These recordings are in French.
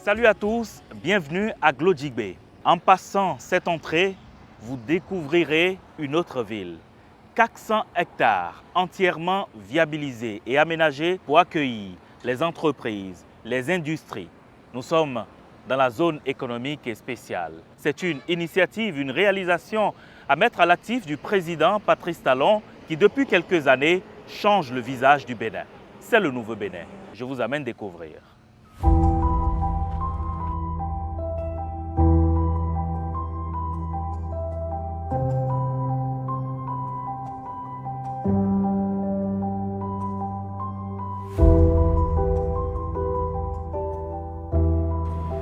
Salut à tous, bienvenue à Glodjigbe. En passant cette entrée, vous découvrirez une autre ville. 400 hectares entièrement viabilisés et aménagés pour accueillir les entreprises, les industries. Nous sommes dans la zone économique et spéciale. C'est une initiative, une réalisation à mettre à l'actif du président Patrice Talon qui depuis quelques années change le visage du Bénin. C'est le nouveau Bénin. Je vous amène découvrir.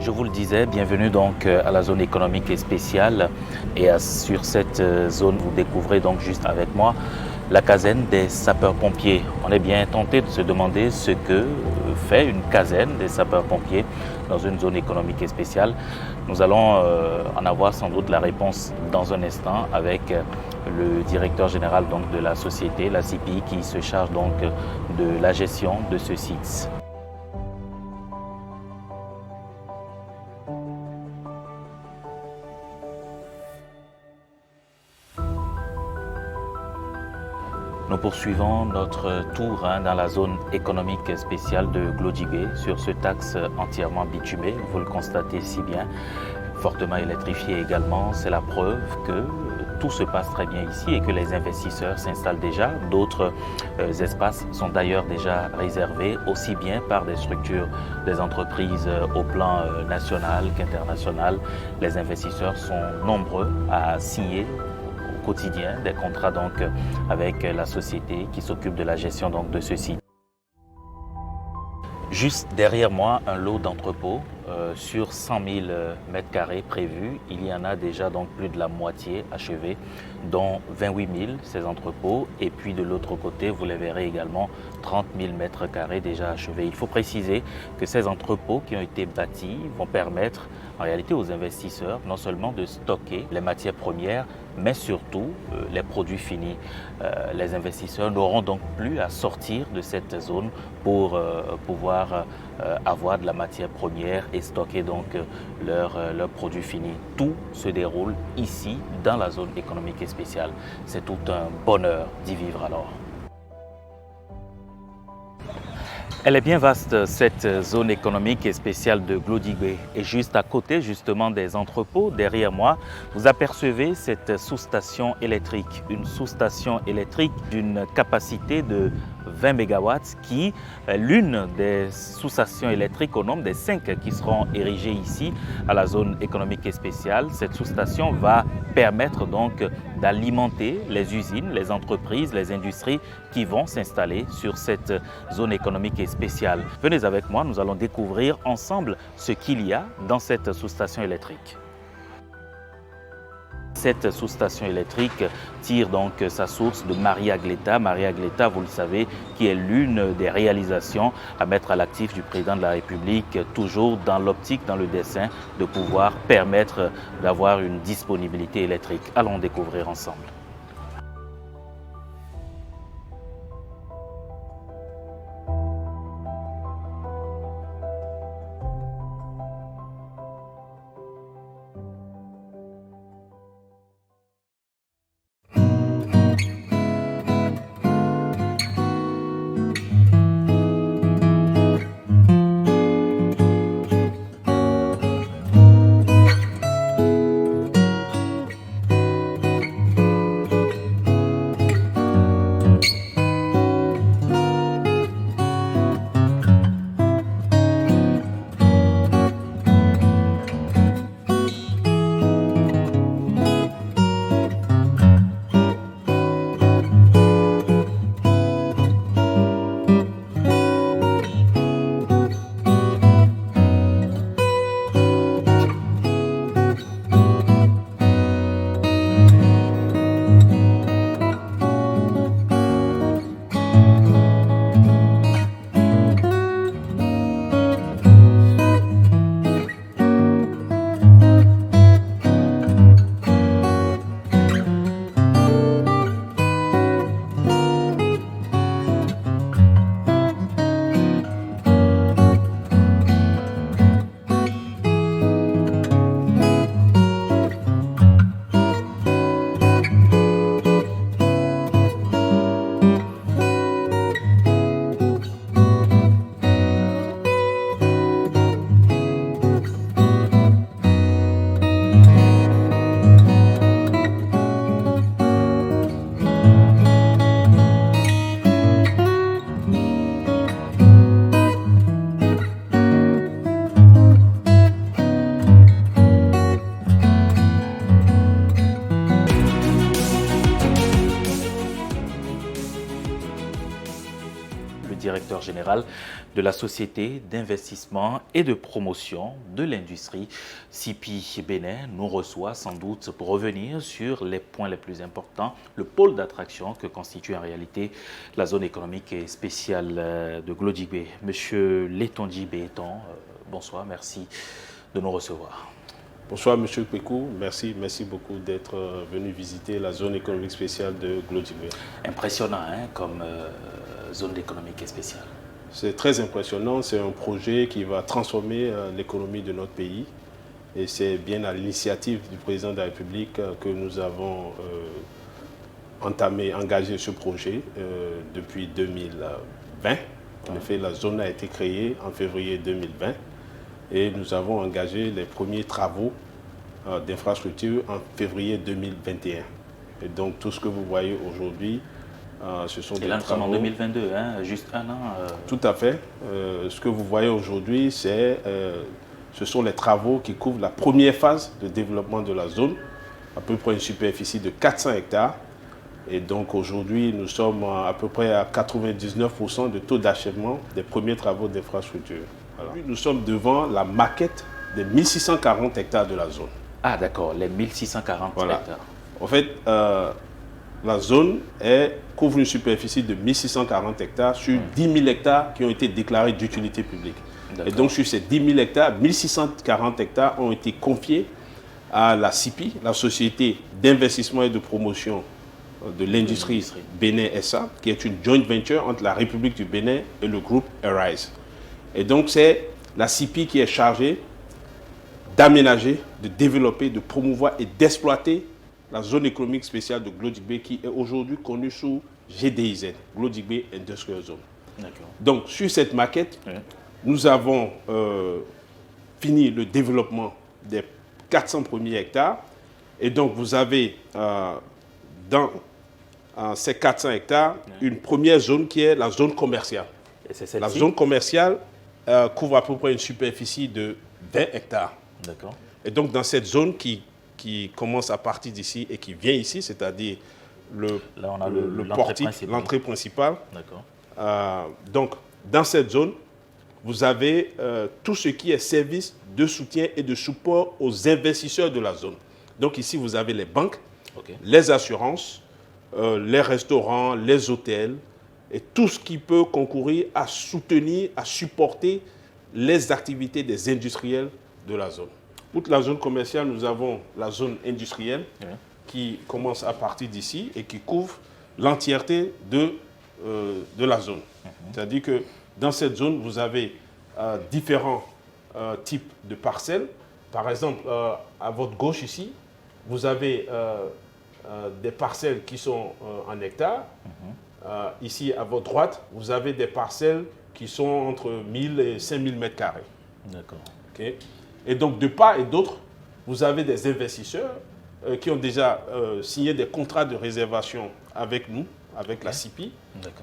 Je vous le disais, bienvenue donc à la zone économique et spéciale. Et sur cette zone, vous découvrez donc juste avec moi la caserne des sapeurs-pompiers. On est bien tenté de se demander ce que fait une caserne des sapeurs-pompiers dans une zone économique et spéciale. Nous allons en avoir sans doute la réponse dans un instant avec le directeur général donc de la société, la CPI, qui se charge donc de la gestion de ce site. Nous poursuivons notre tour dans la zone économique spéciale de Glodjigbe sur ce axe entièrement bitumé. Vous le constatez si bien, fortement électrifié également. C'est la preuve que tout se passe très bien ici et que les investisseurs s'installent déjà. D'autres espaces sont d'ailleurs déjà réservés, aussi bien par des structures, des entreprises au plan national qu'international. Les investisseurs sont nombreux à signer quotidien des contrats donc avec la société qui s'occupe de la gestion donc de ce site. Juste derrière moi, un lot d'entrepôts sur 100 000 mètres carrés prévus. Il y en a déjà donc plus de la moitié achevés, dont 28 000 ces entrepôts. Et puis de l'autre côté, vous les verrez également, 30 000 mètres carrés déjà achevés. Il faut préciser que ces entrepôts qui ont été bâtis vont permettre en réalité aux investisseurs non seulement de stocker les matières premières, mais surtout les produits finis. Les investisseurs n'auront donc plus à sortir de cette zone pour pouvoir avoir de la matière première et stocker donc leurs produits finis. Tout se déroule ici dans la zone économique et spéciale. C'est tout un bonheur d'y vivre alors. Elle est bien vaste, cette zone économique et spéciale de Glodjigbe. Et juste à côté justement des entrepôts, derrière moi, vous apercevez cette sous-station électrique. Une sous-station électrique d'une capacité de 20 MW qui est l'une des sous-stations électriques au nombre des 5 qui seront érigées ici à la zone économique et spéciale. Cette sous-station va permettre donc d'alimenter les usines, les entreprises, les industries qui vont s'installer sur cette zone économique et spéciale. Venez avec moi, nous allons découvrir ensemble ce qu'il y a dans cette sous-station électrique. Cette sous-station électrique tire donc sa source de Maria Gleta. Maria Gleta, vous le savez, qui est l'une des réalisations à mettre à l'actif du président de la République, toujours dans l'optique, dans le dessein de pouvoir permettre d'avoir une disponibilité électrique. Allons découvrir ensemble. directeur général de la Société d'investissement et de promotion de l'industrie. CIPI Bénin nous reçoit sans doute pour revenir sur les points les plus importants, le pôle d'attraction que constitue en réalité la zone économique spéciale de Glodjibé. Monsieur Letondji Béton, bonsoir, merci de nous recevoir. Bonsoir Monsieur Kweku, merci beaucoup d'être venu visiter la zone économique spéciale de Glodjibé. Impressionnant comme zone économique spéciale. C'est très impressionnant, c'est un projet qui va transformer l'économie de notre pays et c'est bien à l'initiative du président de la République que nous avons engagé ce projet depuis 2020. En effet, la zone a été créée en février 2020. Et nous avons engagé les premiers travaux d'infrastructure en février 2021. Et donc tout ce que vous voyez aujourd'hui, ce sont des travaux... en 2022, juste un an. Tout à fait. Ce que vous voyez aujourd'hui, ce sont les travaux qui couvrent la première phase de développement de la zone, à peu près une superficie de 400 hectares. Et donc aujourd'hui, nous sommes à peu près à 99% de taux d'achèvement des premiers travaux d'infrastructure. Aujourd'hui, nous sommes devant la maquette des 1640 hectares de la zone. Ah d'accord, les 1640 hectares. En fait, la zone couvre une superficie de 1640 hectares sur 10 000 hectares qui ont été déclarés d'utilité publique. Et donc sur ces 10 000 hectares, 1640 hectares ont été confiés à la CIPI, la Société d'investissement et de promotion de l'industrie Bénin SA, qui est une joint venture entre la République du Bénin et le groupe Arise. Et donc, c'est la CIPI qui est chargée d'aménager, de développer, de promouvoir et d'exploiter la zone économique spéciale de Glodjibé qui est aujourd'hui connue sous GDIZ, Glodjibé Industrial Zone. Donc, sur cette maquette, nous avons fini le développement des 400 premiers hectares. Et donc, vous avez dans ces 400 hectares une première zone qui est la zone commerciale. Et c'est la zone commerciale couvre à peu près une superficie de 20 hectares. D'accord. Et donc, dans cette zone qui commence à partir d'ici et qui vient ici, c'est-à-dire le portique, l'entrée principale. D'accord. Donc, dans cette zone, vous avez tout ce qui est service de soutien et de support aux investisseurs de la zone. Donc, ici, vous avez les banques, les assurances, les restaurants, les hôtels, et tout ce qui peut concourir à soutenir, à supporter les activités des industriels de la zone. Outre la zone commerciale, nous avons la zone industrielle qui commence à partir d'ici et qui couvre l'entièreté de la zone. C'est-à-dire que dans cette zone, vous avez différents types de parcelles. Par exemple, à votre gauche ici, vous avez des parcelles qui sont en hectares. Ici, à votre droite, vous avez des parcelles qui sont entre 1000 et 5000 mètres carrés. D'accord. Et donc, de part et d'autre, vous avez des investisseurs qui ont déjà signé des contrats de réservation avec nous, avec la CIPI,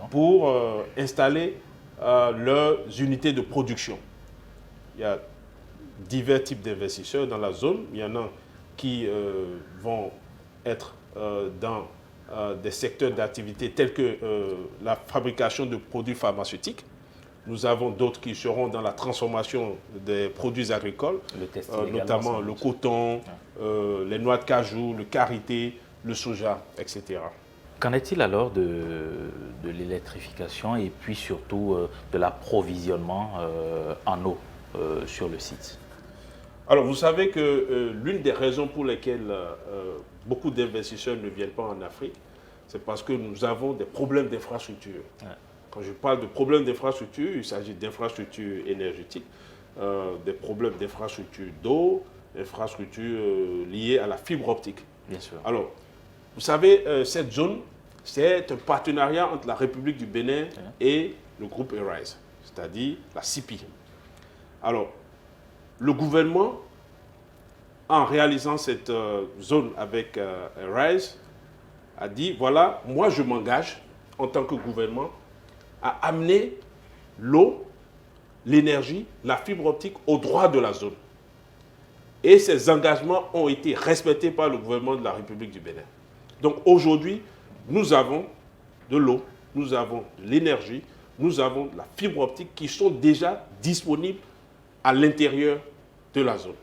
pour installer leurs unités de production. Il y a divers types d'investisseurs dans la zone. Il y en a qui vont être dans des secteurs d'activité tels que la fabrication de produits pharmaceutiques. Nous avons d'autres qui seront dans la transformation des produits agricoles, notamment le coton, les noix de cajou, le karité, le soja, etc. Qu'en est-il alors de l'électrification et puis surtout de l'approvisionnement en eau sur le site? Alors, vous savez que l'une des raisons pour lesquelles beaucoup d'investisseurs ne viennent pas en Afrique, c'est parce que nous avons des problèmes d'infrastructure. Quand je parle de problèmes d'infrastructure, il s'agit d'infrastructures énergétiques, des problèmes d'infrastructure d'eau, d'infrastructures liées à la fibre optique. Bien sûr. Alors, vous savez, cette zone, c'est un partenariat entre la République du Bénin et le groupe Arise, c'est-à-dire la CIPI. Alors, le gouvernement, en réalisant cette zone avec Arise, a dit, voilà, moi je m'engage en tant que gouvernement à amener l'eau, l'énergie, la fibre optique au droit de la zone. Et ces engagements ont été respectés par le gouvernement de la République du Bénin. Donc aujourd'hui, nous avons de l'eau, nous avons de l'énergie, nous avons la fibre optique qui sont déjà disponibles à l'intérieur de la zone,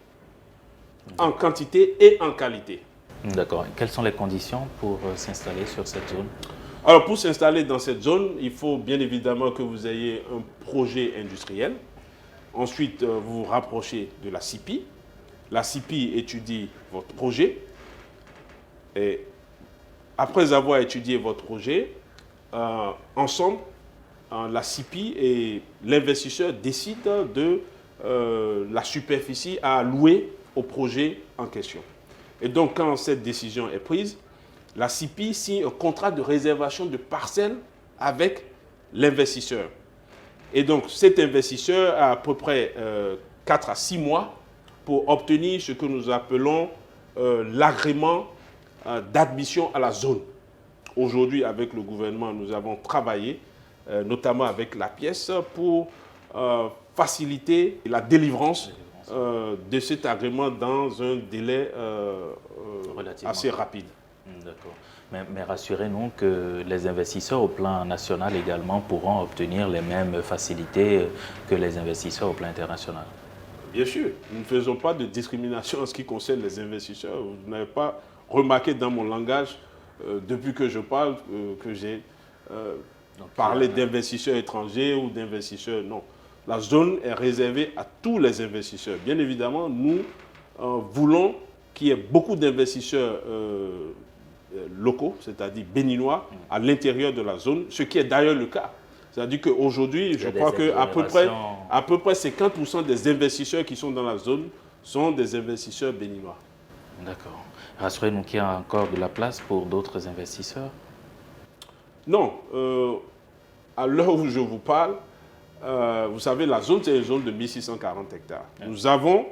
en quantité et en qualité. D'accord. Quelles sont les conditions pour s'installer sur cette zone? Alors, pour s'installer dans cette zone, il faut bien évidemment que vous ayez un projet industriel. Ensuite, vous vous rapprochez de la CIPI. La CIPI étudie votre projet. Et après avoir étudié votre projet, ensemble, la CIPI et l'investisseur décident de la superficie à louer au projet en question. Et donc, quand cette décision est prise, la CIPI signe un contrat de réservation de parcelles avec l'investisseur. Et donc, cet investisseur a à peu près 4 à 6 mois pour obtenir ce que nous appelons l'agrément d'admission à la zone. Aujourd'hui, avec le gouvernement, nous avons travaillé, notamment avec la pièce, pour faciliter la délivrance de cet agrément dans un délai assez rapide. D'accord. Mais rassurez-nous que les investisseurs au plan national également pourront obtenir les mêmes facilités que les investisseurs au plan international. Bien sûr, nous ne faisons pas de discrimination en ce qui concerne les investisseurs. Vous n'avez pas remarqué dans mon langage, depuis que je parle, que j'ai parlé d'investisseurs étrangers ou d'investisseurs. Non. La zone est réservée à tous les investisseurs. Bien évidemment, nous voulons qu'il y ait beaucoup d'investisseurs locaux, c'est-à-dire béninois, à l'intérieur de la zone, ce qui est d'ailleurs le cas. C'est-à-dire qu'aujourd'hui, je crois qu'à peu près 50% des investisseurs qui sont dans la zone sont des investisseurs béninois. D'accord. Rassurez-nous qu'il y a encore de la place pour d'autres investisseurs? Non. À l'heure où je vous parle, vous savez, la zone, c'est une zone de 1640 hectares. Nous avons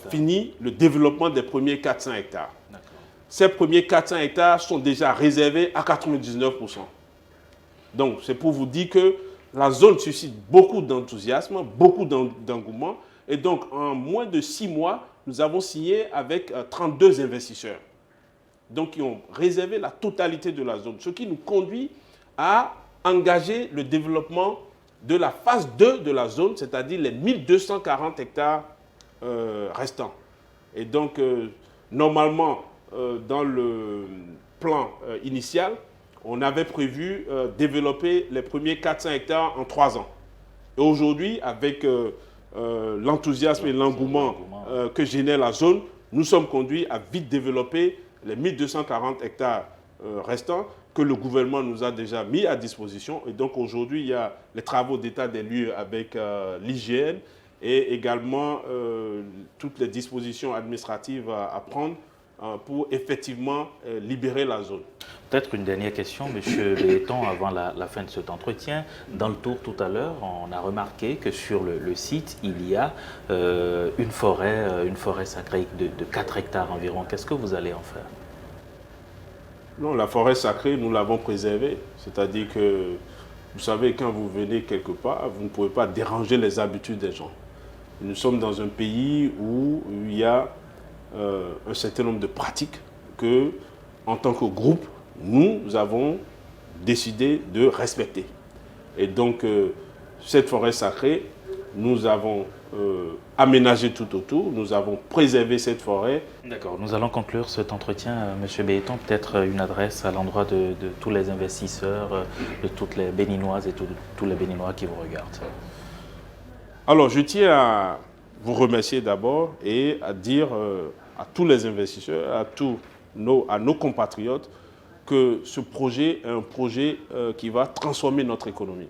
fini le développement des premiers 400 hectares. Ces premiers 400 hectares sont déjà réservés à 99%. Donc, c'est pour vous dire que la zone suscite beaucoup d'enthousiasme, beaucoup d'engouement. Et donc, en moins de 6 mois, nous avons signé avec 32 investisseurs. Donc, qui ont réservé la totalité de la zone. Ce qui nous conduit à engager le développement de la phase 2 de la zone, c'est-à-dire les 1240 hectares restants. Et donc, normalement, dans le plan initial, on avait prévu développer les premiers 400 hectares en 3 ans. Et aujourd'hui, avec l'enthousiasme et l'engouement que génère la zone, nous sommes conduits à vite développer les 1240 hectares restants que le gouvernement nous a déjà mis à disposition. Et donc aujourd'hui, il y a les travaux d'état des lieux avec l'IGN et également toutes les dispositions administratives à prendre pour effectivement libérer la zone. Peut-être une dernière question, M. Béton, avant la fin de cet entretien. Dans le tour tout à l'heure, on a remarqué que sur le site, il y a une forêt sacrée de 4 hectares environ. Qu'est-ce que vous allez en faire? Non, la forêt sacrée, nous l'avons préservée. C'est-à-dire que, vous savez, quand vous venez quelque part, vous ne pouvez pas déranger les habitudes des gens. Nous sommes dans un pays où il y a un certain nombre de pratiques que, en tant que groupe, nous avons décidé de respecter. Et donc, cette forêt sacrée, nous avons aménagé tout autour, nous avons préservé cette forêt. D'accord, nous allons conclure cet entretien, M. Béton. Peut-être une adresse à l'endroit de tous les investisseurs, de toutes les Béninoises et tous les Béninois qui vous regardent. Alors, je tiens à vous remercier d'abord et à dire à tous les investisseurs, à nos compatriotes, que ce projet est un projet qui va transformer notre économie.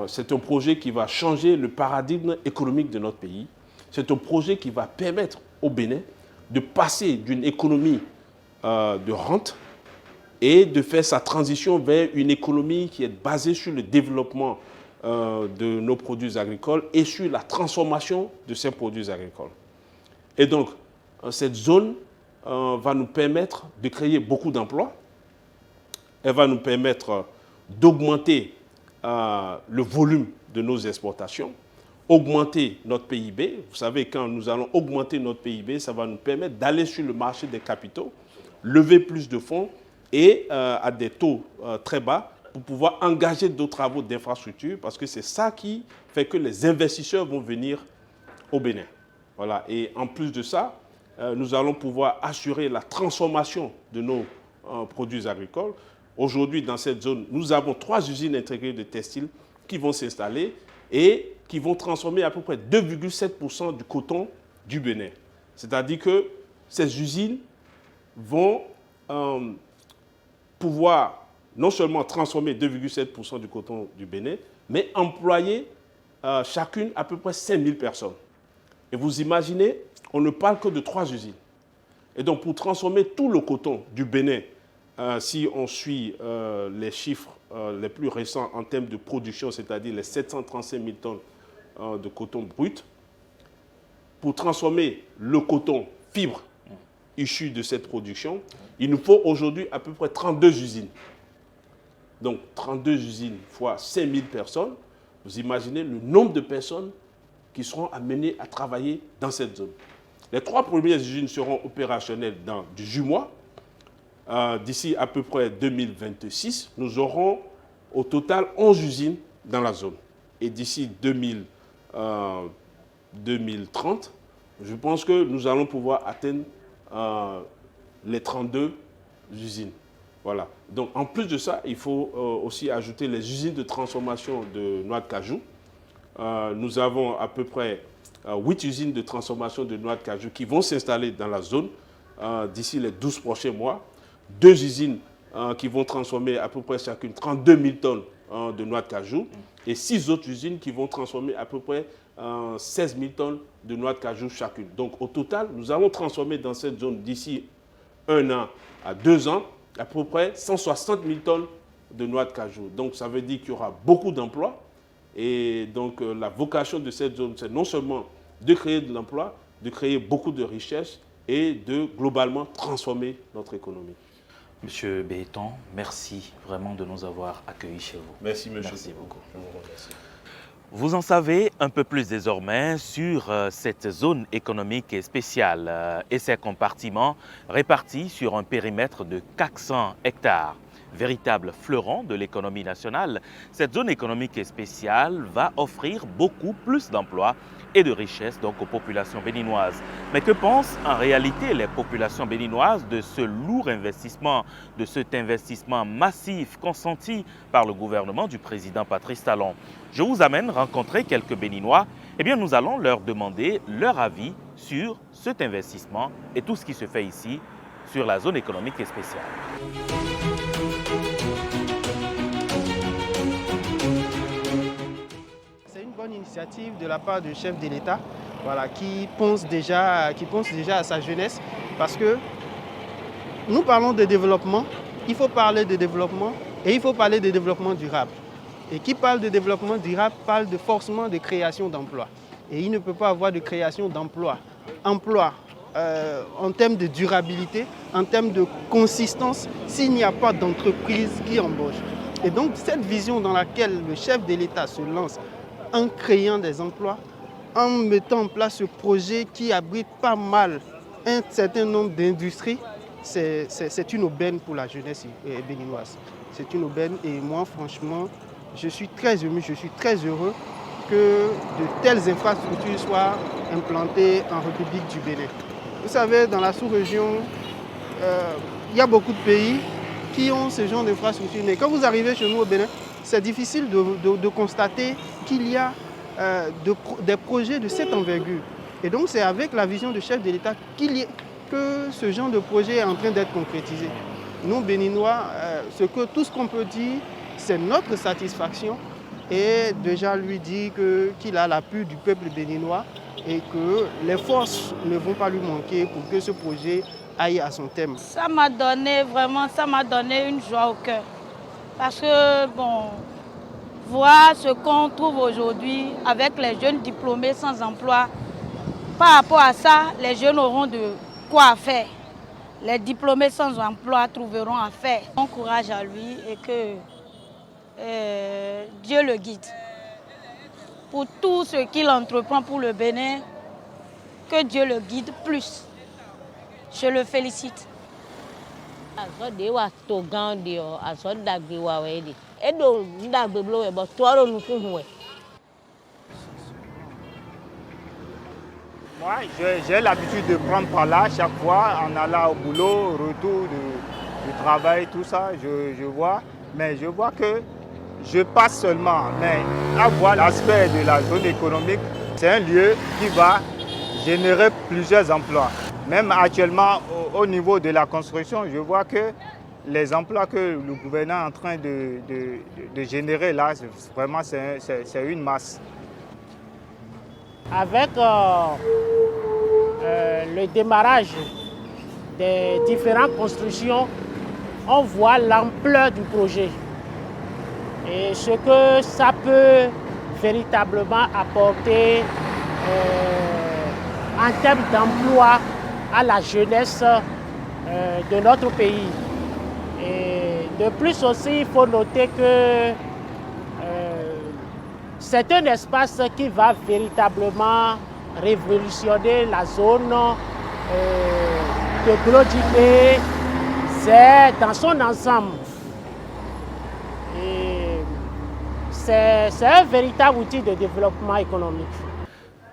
C'est un projet qui va changer le paradigme économique de notre pays. C'est un projet qui va permettre au Bénin de passer d'une économie de rente et de faire sa transition vers une économie qui est basée sur le développement de nos produits agricoles et sur la transformation de ces produits agricoles. Et donc, cette zone va nous permettre de créer beaucoup d'emplois. Elle va nous permettre d'augmenter le volume de nos exportations, augmenter notre PIB. Vous savez, quand nous allons augmenter notre PIB, ça va nous permettre d'aller sur le marché des capitaux, lever plus de fonds et à des taux très bas pour pouvoir engager d'autres travaux d'infrastructure, parce que c'est ça qui fait que les investisseurs vont venir au Bénin. Voilà. Et en plus de ça, nous allons pouvoir assurer la transformation de nos produits agricoles. Aujourd'hui, dans cette zone, nous avons 3 usines intégrées de textiles qui vont s'installer et qui vont transformer à peu près 2,7% du coton du Bénin. C'est-à-dire que ces usines vont pouvoir non seulement transformer 2,7% du coton du Bénin, mais employer chacune à peu près 5000 personnes. Et vous imaginez, on ne parle que de 3 usines. Et donc, pour transformer tout le coton du Bénin, si on suit les chiffres les plus récents en termes de production, c'est-à-dire les 735 000 tonnes de coton brut, pour transformer le coton fibre issu de cette production, il nous faut aujourd'hui à peu près 32 usines. Donc, 32 usines fois 5000 personnes, vous imaginez le nombre de personnes qui seront amenées à travailler dans cette zone. Les 3 premières usines seront opérationnelles dans 18 mois. D'ici à peu près 2026, nous aurons au total 11 usines dans la zone. Et d'ici 2030, je pense que nous allons pouvoir atteindre les 32 usines. Voilà. Donc, en plus de ça, il faut aussi ajouter les usines de transformation de noix de cajou. Nous avons à peu près 8 usines de transformation de noix de cajou qui vont s'installer dans la zone d'ici les 12 prochains mois. 2 usines qui vont transformer à peu près chacune 32 000 tonnes de noix de cajou et 6 autres usines qui vont transformer à peu près 16 000 tonnes de noix de cajou chacune. Donc, au total, nous allons transformer dans cette zone d'ici 1 an à 2 ans à peu près 160 000 tonnes de noix de cajou. Donc, ça veut dire qu'il y aura beaucoup d'emplois. Et donc, la vocation de cette zone, c'est non seulement de créer de l'emploi, de créer beaucoup de richesses et de globalement transformer notre économie. Monsieur Béton, merci vraiment de nous avoir accueillis chez vous. Merci, monsieur. Merci beaucoup. Je vous remercie. Vous en savez un peu plus désormais sur cette zone économique spéciale et ses compartiments répartis sur un périmètre de 400 hectares. Véritable fleuron de l'économie nationale, cette zone économique spéciale va offrir beaucoup plus d'emplois et de richesses donc aux populations béninoises. Mais que pensent en réalité les populations béninoises de ce lourd investissement, de cet investissement massif consenti par le gouvernement du président Patrice Talon? Je vous amène rencontrer quelques Béninois. Eh bien, nous allons leur demander leur avis sur cet investissement et tout ce qui se fait ici sur la zone économique spéciale. C'est une bonne initiative de la part du chef de l'État, voilà, qui pense déjà à sa jeunesse, parce que nous parlons de développement, il faut parler de développement et il faut parler de développement durable. Et qui parle de développement durable parle de forcément de création d'emplois. Et il ne peut pas avoir de création d'emplois. En termes de durabilité, en termes de consistance, s'il n'y a pas d'entreprise qui embauche. Et donc cette vision dans laquelle le chef de l'État se lance en créant des emplois, en mettant en place ce projet qui abrite pas mal un certain nombre d'industries, c'est une aubaine pour la jeunesse béninoise. C'est une aubaine et moi franchement, je suis très ému, je suis très heureux que de telles infrastructures soient implantées en République du Bénin. Vous savez, dans la sous-région, il y a beaucoup de pays qui ont ce genre d'infrastructures. Mais quand vous arrivez chez nous au Bénin, c'est difficile de constater qu'il y a des projets de cette envergure. Et donc c'est avec la vision du chef de l'État que ce genre de projet est en train d'être concrétisé. Nous, Béninois, tout ce qu'on peut dire, c'est notre satisfaction et déjà lui dire qu'il a l'appui du peuple béninois et que les forces ne vont pas lui manquer pour que ce projet aille à son terme. Ça m'a donné une joie au cœur. Parce que, bon, voir ce qu'on trouve aujourd'hui avec les jeunes diplômés sans emploi, par rapport à ça, les jeunes auront de quoi faire. Les diplômés sans emploi trouveront à faire. Bon courage à lui et que Dieu le guide. Pour tout ce qu'il entreprend pour le Bénin, que Dieu le guide plus. Je le félicite. Moi, j'ai l'habitude de prendre par là chaque fois en allant au boulot, au retour du travail, tout ça, je vois. Mais je vois que je passe seulement. Mais à voir l'aspect de la zone économique, c'est un lieu qui va générer plusieurs emplois. Même actuellement, au niveau de la construction, je vois que les emplois que le gouvernement est en train de générer là, vraiment, c'est une masse. Avec le démarrage des différentes constructions, on voit l'ampleur du projet et ce que ça peut véritablement apporter en termes d'emploi à la jeunesse de notre pays. Et de plus aussi, il faut noter que c'est un espace qui va véritablement révolutionner la zone de Glodjibé. C'est dans son ensemble. Et c'est un véritable outil de développement économique.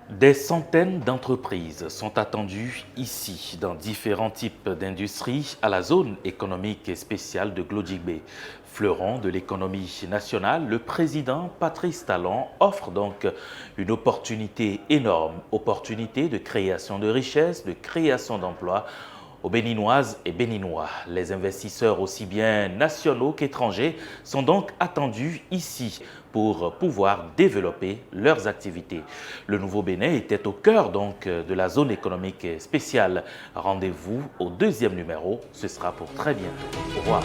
Des centaines d'entreprises sont attendues ici, dans différents types d'industries, à la zone économique spéciale de Glodjibé. Fleuron de l'économie nationale, le président Patrice Talon offre donc une opportunité énorme, opportunité de création de richesses, de création d'emplois aux Béninoises et Béninois. Les investisseurs aussi bien nationaux qu'étrangers sont donc attendus ici pour pouvoir développer leurs activités. Le Nouveau Bénin était au cœur donc de la zone économique spéciale. Rendez-vous au 2e numéro, ce sera pour très bientôt. Au revoir.